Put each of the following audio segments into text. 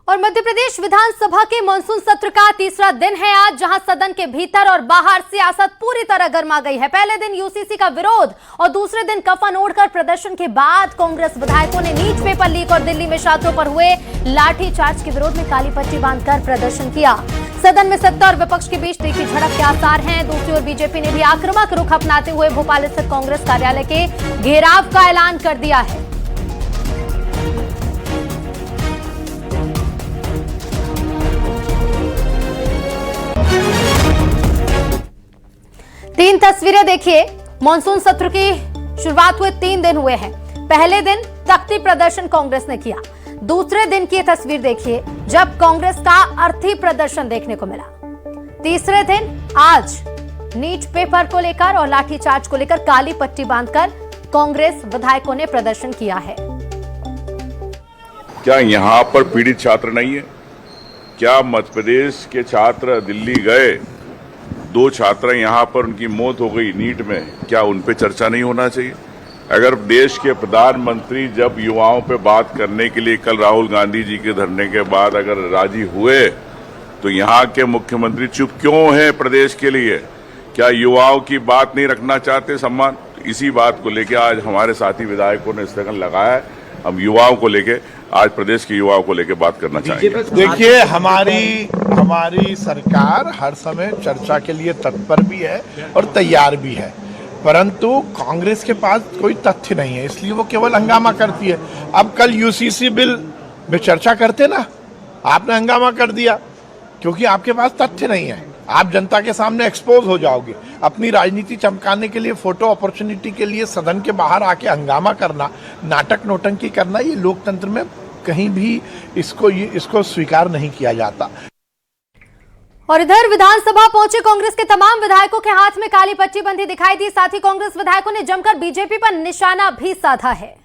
और मध्य प्रदेश विधानसभा के मानसून सत्र का तीसरा दिन है आज, जहां सदन के भीतर और बाहर सियासत पूरी तरह गर्मा गई है। पहले दिन यूसीसी का विरोध और दूसरे दिन कफन ओढ़कर प्रदर्शन के बाद कांग्रेस विधायकों ने नीट पेपर लीक और दिल्ली में छात्रों पर हुए लाठीचार्ज के विरोध में काली पट्टी बांधकर प्रदर्शन किया। सदन में सत्ता और विपक्ष के बीच तीखी झड़प के आसार हैं। दूसरी ओर बीजेपी ने भी आक्रामक रुख अपनाते हुए भोपाल स्थित कांग्रेस कार्यालय के घेराव का ऐलान कर दिया है। तीन तस्वीरें देखिए। मॉनसून सत्र की शुरुआत हुए 3 दिन हुए हैं। पहले दिन तख्ती प्रदर्शन कांग्रेस ने किया। दूसरे दिन की तस्वीर देखिए जब कांग्रेस का अर्थी प्रदर्शन देखने को मिला। तीसरे दिन आज नीट पेपर को लेकर और लाठीचार्ज को लेकर काली पट्टी बांधकर कांग्रेस विधायकों ने प्रदर्शन किया है। क्या यहाँ पर पीड़ित छात्र नहीं है? क्या मध्य प्रदेश के छात्र दिल्ली गए, 2 छात्र यहाँ पर उनकी मौत हो गई नीट में, क्या उन पे चर्चा नहीं होना चाहिए? अगर देश के प्रधानमंत्री जब युवाओं पे बात करने के लिए कल राहुल गांधी जी के धरने के बाद अगर राजी हुए, तो यहाँ के मुख्यमंत्री चुप क्यों हैं प्रदेश के लिए? क्या युवाओं की बात नहीं रखना चाहते सम्मान? इसी बात को लेकर आज हमारे साथी विधायकों ने स्थगन लगाया है। हम युवाओं को लेकर, आज प्रदेश के युवाओं को लेकर बात करना चाहेंगे। देखिए, हमारी सरकार हर समय चर्चा के लिए तत्पर भी है और तैयार भी है, परंतु कांग्रेस के पास कोई तथ्य नहीं है, इसलिए वो केवल हंगामा करती है। अब कल यूसीसी बिल में चर्चा करते ना, आपने हंगामा कर दिया क्योंकि आपके पास तथ्य नहीं है। आप जनता के सामने एक्सपोज हो जाओगे। अपनी राजनीति चमकाने के लिए, फोटो अपॉर्चुनिटी के लिए सदन के बाहर आके हंगामा करना, नाटक नौटंकी करना, ये लोकतंत्र में कहीं भी इसको स्वीकार नहीं किया जाता। और इधर विधानसभा पहुंचे कांग्रेस के तमाम विधायकों के हाथ में काली पट्टी बंधी दिखाई दी। साथ ही कांग्रेस विधायकों ने जमकर बीजेपी पर निशाना भी साधा है।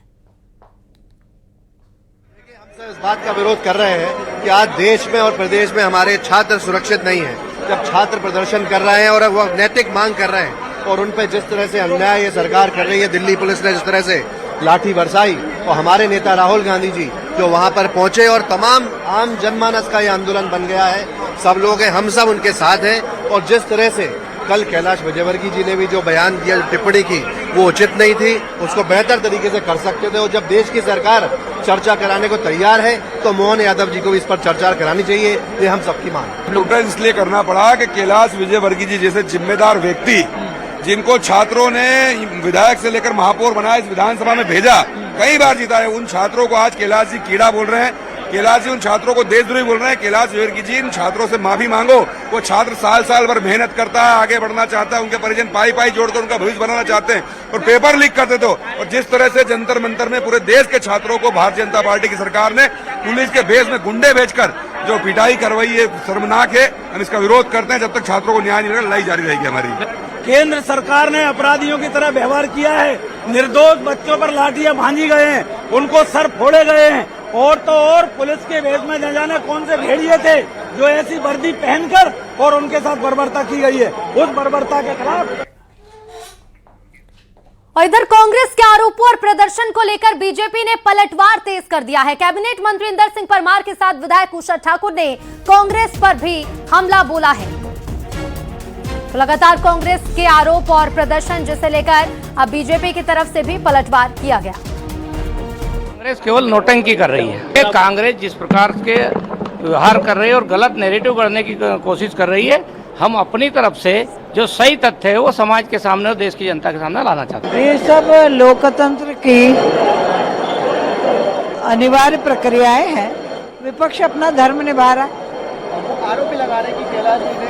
हम इस बात का विरोध कर रहे हैं कि आज देश में और प्रदेश में हमारे छात्र सुरक्षित नहीं है। जब छात्र प्रदर्शन कर रहे हैं और वो नैतिक मांग कर रहे हैं और उन पर जिस तरह से अन्याय ये सरकार कर रही है, दिल्ली पुलिस ने जिस तरह से लाठी बरसाई, और हमारे नेता राहुल गांधी जी जो वहां पर पहुंचे और तमाम आम जनमानस का ये आंदोलन बन गया है, सब लोग हैं, हम सब उनके साथ हैं। और जिस तरह से कल कैलाश विजयवर्गीय जी ने भी जो बयान दिया, टिप्पणी की, वो उचित नहीं थी, उसको बेहतर तरीके से कर सकते थे। और जब देश की सरकार चर्चा कराने को तैयार है तो मोहन यादव जी को भी इस पर चर्चा करानी चाहिए, ये हम सबकी मांग है। प्रोटेस्ट इसलिए करना पड़ा कि कैलाश विजयवर्गीय जी जैसे जिम्मेदार व्यक्ति, जिनको छात्रों ने विधायक से लेकर महापौर बनाया, इस विधानसभा में भेजा, कई बार जीता है, उन छात्रों को आज कैलाश जी कीड़ा बोल रहे हैं। कैलाश जी उन छात्रों को देशद्रोही बोल रहे हैं। कैलाश विजयवर्गीय जी, इन छात्रों से माफी मांगो। वो छात्र साल भर मेहनत करता है, आगे बढ़ना चाहता है, उनके परिजन पाई जोड़कर उनका भविष्य बनाना चाहते हैं और पेपर लीक करते थे। और जिस तरह से जंतर मंतर में पूरे देश के छात्रों को भारतीय जनता पार्टी की सरकार ने पुलिस के भेष में गुंडे भेजकर जो पिटाई करवाई है, शर्मनाक है। हम इसका विरोध करते हैं। जब तक छात्रों को न्याय नहीं मिलेगा, लड़ाई जारी रहेगी हमारी। केंद्र सरकार ने अपराधियों की तरह व्यवहार किया है। निर्दोष बच्चों पर लाठियां भांजी गए हैं, उनको सर फोड़े गए हैं। और तो और पुलिस के भेष में न जाने कौन से भेड़िए थे जो ऐसी वर्दी पहनकर और उनके साथ बर्बरता की गई है। उस बर्बरता के खिलाफ। और इधर कांग्रेस के आरोपों और प्रदर्शन को लेकर बीजेपी ने पलटवार तेज कर दिया है। कैबिनेट मंत्री इंदर सिंह परमार के साथ विधायक उषा ठाकुर ने कांग्रेस पर भी हमला बोला है। तो लगातार कांग्रेस के आरोप और प्रदर्शन जिसे लेकर अब बीजेपी की तरफ से भी पलटवार किया गया। कांग्रेस केवल नौटंकी कर रही है। कांग्रेस जिस प्रकार के व्यवहार कर रही है और गलत नैरेटिव करने की कोशिश कर रही है, हम अपनी तरफ से जो सही तथ्य है वो समाज के सामने और देश की जनता के सामने लाना चाहते हैं। ये सब लोकतंत्र की अनिवार्य प्रक्रियाएं हैं। विपक्ष अपना धर्म निभा रहा है। आरोप लगा रहे कि कैलाश जी ने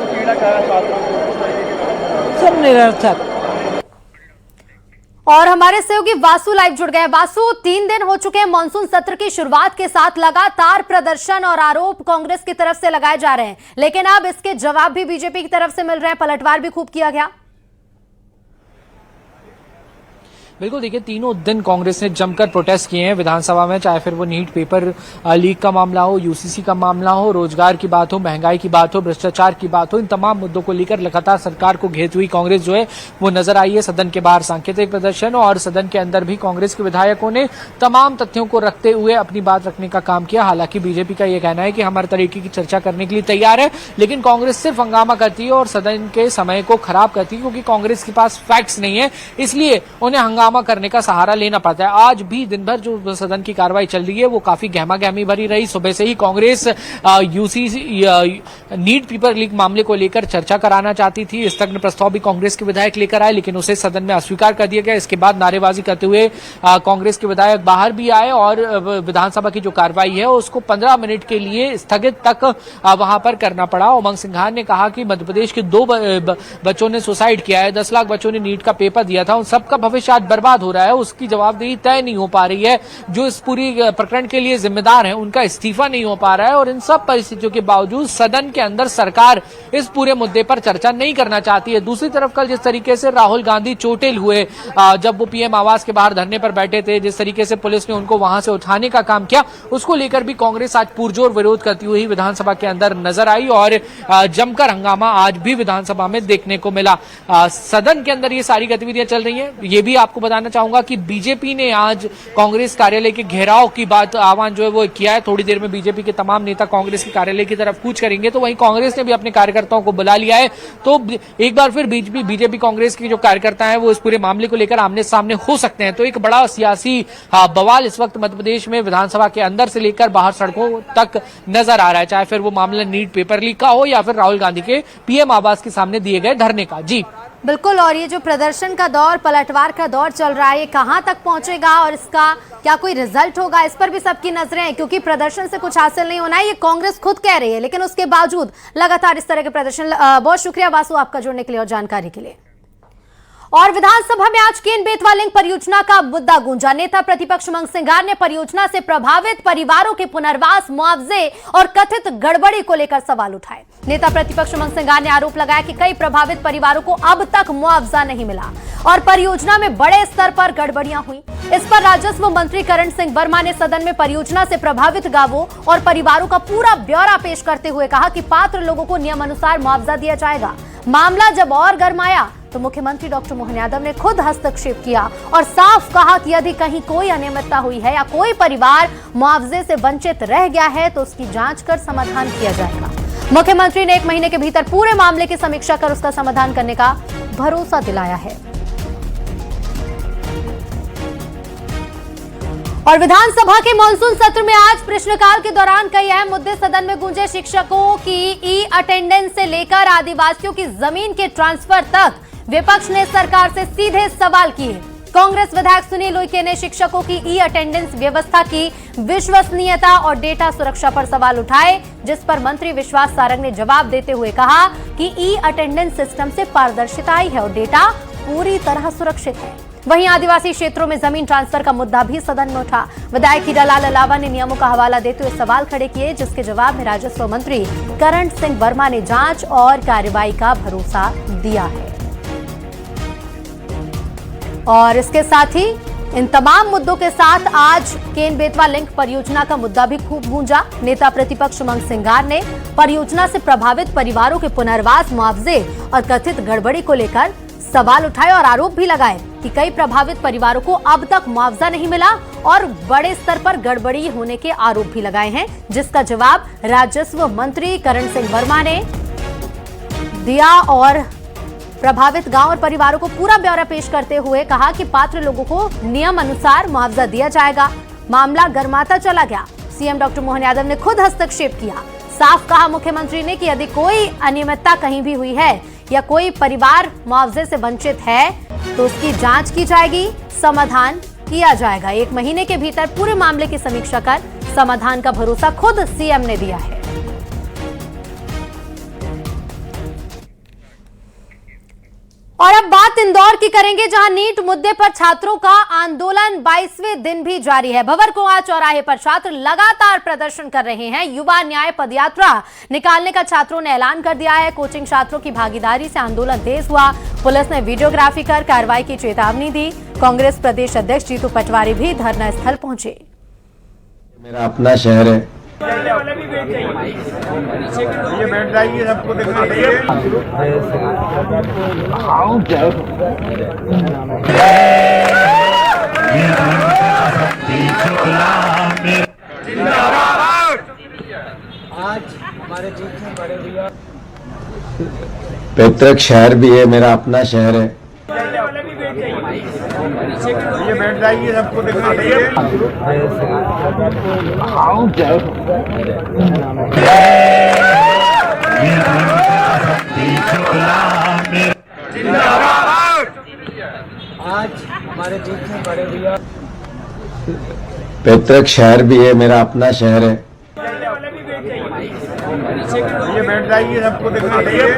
कीड़ा करा छात्रों को, सब निरर्थक। और हमारे सहयोगी वासु लाइव जुड़ गए। वासु, 3 दिन हो चुके हैं मानसून सत्र की शुरुआत के साथ, लगातार प्रदर्शन और आरोप कांग्रेस की तरफ से लगाए जा रहे हैं, लेकिन अब इसके जवाब भी बीजेपी की तरफ से मिल रहे हैं। पलटवार भी खूब किया गया। बिल्कुल, देखिए तीनों दिन कांग्रेस ने जमकर प्रोटेस्ट किए हैं विधानसभा में, चाहे फिर वो नीट पेपर लीक का मामला हो, यूसीसी का मामला हो, रोजगार की बात हो, महंगाई की बात हो, भ्रष्टाचार की बात हो। इन तमाम मुद्दों को लेकर लगातार सरकार को घेरती हुई कांग्रेस जो है वो नजर आई है। सदन के बाहर सांकेतिक प्रदर्शन और सदन के अंदर भी कांग्रेस के विधायकों ने तमाम तथ्यों को रखते हुए अपनी बात रखने का काम किया। हालांकि बीजेपी का यह कहना है कि हम हर तरीके की चर्चा करने के लिए तैयार है, लेकिन कांग्रेस सिर्फ हंगामा करती है और सदन के समय को खराब करती है, क्योंकि कांग्रेस के पास फैक्ट्स नहीं है, इसलिए उन्हें हंगामा करने का सहारा लेना पड़ता है। आज भी दिन भर जो सदन की कार्रवाई चल रही है वो काफी गहमा गहमी भरी रही। सुबह से ही Congress UCC NEET paper leak मामले को लेकर चर्चा कराना चाहती थी। स्थगन प्रस्ताव भी कांग्रेस के विधायक लेकर आए, लेकिन उसे सदन में अस्वीकार कर दिया गया। इसके बाद नारेबाजी करते हुए कांग्रेस के विधायक बाहर भी आए और विधानसभा की जो कार्रवाई है उसको 15 मिनट के लिए स्थगित तक वहां पर करना पड़ा। उमंग सिंघार ने कहा कि मध्य प्रदेश के 2 बच्चों ने सुसाइड किया है, 10 लाख बच्चों ने नीट का पेपर दिया था, उन सबका भविष्य आज बर्बाद हो रहा है, उसकी जवाबदेही तय नहीं हो पा रही है। जो इस पूरी प्रकरण के लिए जिम्मेदार हैं उनका इस्तीफा नहीं हो पा रहा है, और इन सब परिस्थितियों के बावजूद सदन के अंदर सरकार इस पूरे मुद्दे पर चर्चा नहीं करना चाहती है। दूसरी तरफ कल जिस तरीके से राहुल गांधी चोटिल हुए जब वो पीएम आवास के बाहर धरने पर बैठे थे, जिस तरीके से पुलिस ने उनको वहां से उठाने का काम किया, उसको लेकर भी कांग्रेस आज पुरजोर विरोध करती हुई विधानसभा के अंदर नजर आई और जमकर हंगामा आज भी विधानसभा में देखने को मिला। सदन के अंदर ये सारी गतिविधियां चल रही हैं। ये भी आपको बताना चाहूंगा कि बीजेपी ने आज कांग्रेस कार्यालय के घेराव की बात आह्वान जो है वो किया है। थोड़ी देर में बीजेपी के तमाम नेता कांग्रेस के कार्यालय की तरफ कूच करेंगे, तो वहीं कांग्रेस ने भी अपने कार्यकर्ताओं को बुला लिया है। तो एक बार फिर बीजेपी कांग्रेस के जो कार्यकर्ता हैं वो इस पूरे मामले को लेकर आमने सामने हो सकते हैं। तो एक बड़ा सियासी बवाल इस वक्त मध्य प्रदेश में विधानसभा के अंदर से लेकर बाहर सड़कों तक नजर आ रहा है, चाहे फिर वो मामला नीट पेपर लीक का हो या फिर राहुल गांधी के पीएम आवास के सामने दिए गए धरने का। जी बिल्कुल, और ये जो प्रदर्शन का दौर, पलटवार का दौर चल रहा है, ये कहां तक पहुंचेगा और इसका क्या कोई रिजल्ट होगा, इस पर भी सबकी नजरें हैं, क्योंकि प्रदर्शन से कुछ हासिल नहीं होना है, ये कांग्रेस खुद कह रही है, लेकिन उसके बावजूद लगातार इस तरह के प्रदर्शन। बहुत शुक्रिया वासु आपका जुड़ने के लिए और जानकारी के लिए। और विधानसभा में आज केन बेतवा लिंक परियोजना का मुद्दा गूंजा। नेता प्रतिपक्ष उमंग सिंघार ने परियोजना से प्रभावित परिवारों के पुनर्वास, मुआवजे और कथित गड़बड़ी को लेकर सवाल उठाए। नेता प्रतिपक्ष उमंग सिंघार ने आरोप लगाया कि कई प्रभावित परिवारों को अब तक मुआवजा नहीं मिला और परियोजना में बड़े स्तर पर गड़बड़ियां हुई। इस पर राजस्व मंत्री करण सिंह वर्मा ने सदन में परियोजना से प्रभावित गांवों और परिवारों का पूरा ब्यौरा पेश करते हुए कहा कि पात्र लोगों को नियमानुसार मुआवजा दिया जाएगा। मामला जब और गर्माया तो मुख्यमंत्री डॉक्टर मोहन यादव ने खुद हस्तक्षेप किया और साफ कहा कि यदि कहीं कोई अनियमितता हुई है या कोई परिवार मुआवजे से वंचित रह गया है तो उसकी जांच कर समाधान किया जाएगा। मुख्यमंत्री ने 1 महीने के भीतर पूरे मामले की समीक्षा कर उसका समाधान करने का भरोसा दिलाया है। और विधानसभा के मॉनसून सत्र में आज प्रश्नकाल के दौरान कई अहम मुद्दे सदन में गूंजे। शिक्षकों की ई अटेंडेंस से लेकर आदिवासियों की जमीन के ट्रांसफर तक विपक्ष ने सरकार से सीधे सवाल किए। कांग्रेस विधायक सुनील उइके ने शिक्षकों की ई अटेंडेंस व्यवस्था की विश्वसनीयता और डेटा सुरक्षा पर सवाल उठाए, जिस पर मंत्री विश्वास सारंग ने जवाब देते हुए कहा कि ई अटेंडेंस सिस्टम से पारदर्शिता आई है और डेटा पूरी तरह सुरक्षित है। वहीं आदिवासी क्षेत्रों में जमीन ट्रांसफर का मुद्दा भी सदन में उठा। विधायक हीरालाल अलावा ने नियमों का हवाला देते हुए सवाल खड़े किए, जिसके जवाब में राजस्व मंत्री करण सिंह वर्मा ने जांच और कार्रवाई का भरोसा दिया है। और इसके साथ ही इन तमाम मुद्दों के साथ आज केन बेतवा लिंक परियोजना का मुद्दा भी खूब गूंजा। नेता प्रतिपक्ष उमंग सिंघार ने परियोजना से प्रभावित परिवारों के पुनर्वास, मुआवजे और कथित गड़बड़ी को लेकर सवाल उठाए और आरोप भी लगाए कि कई प्रभावित परिवारों को अब तक मुआवजा नहीं मिला और बड़े स्तर पर गड़बड़ी होने के आरोप भी लगाए हैं, जिसका जवाब राजस्व मंत्री करण सिंह वर्मा ने दिया और प्रभावित गांव और परिवारों को पूरा ब्यौरा पेश करते हुए कहा कि पात्र लोगों को नियम अनुसार मुआवजा दिया जाएगा। मामला गर्माता चला गया। सीएम डॉक्टर मोहन यादव ने खुद हस्तक्षेप किया। साफ कहा मुख्यमंत्री ने कि यदि कोई अनियमितता कहीं भी हुई है या कोई परिवार मुआवजे से वंचित है तो उसकी जांच की जाएगी, समाधान किया जाएगा। 1 महीने के भीतर पूरे मामले की समीक्षा कर समाधान का भरोसा खुद सीएम ने दिया है। और अब बात इंदौर की करेंगे, जहां नीट मुद्दे पर छात्रों का आंदोलन 22वें दिन भी जारी है। भंवरकुंआ चौराहे पर छात्र लगातार प्रदर्शन कर रहे हैं। युवा न्याय पदयात्रा निकालने का छात्रों ने ऐलान कर दिया है। कोचिंग छात्रों की भागीदारी से आंदोलन तेज हुआ। पुलिस ने वीडियोग्राफी कर कार्रवाई की चेतावनी दी। कांग्रेस प्रदेश अध्यक्ष जीतू पटवारी भी धरना स्थल पहुंचे। मेरा अपना शहर है। ये बैठ जाइए, सबको दिखा दीजिए। पैतृक शहर भी है, मेरा अपना शहर है। ये बैठ जाइए, सबको दिखा दीजिए। पैतृक शहर भी है, मेरा अपना शहर है। ये बैठ जाइए, सबको दिखा दीजिए।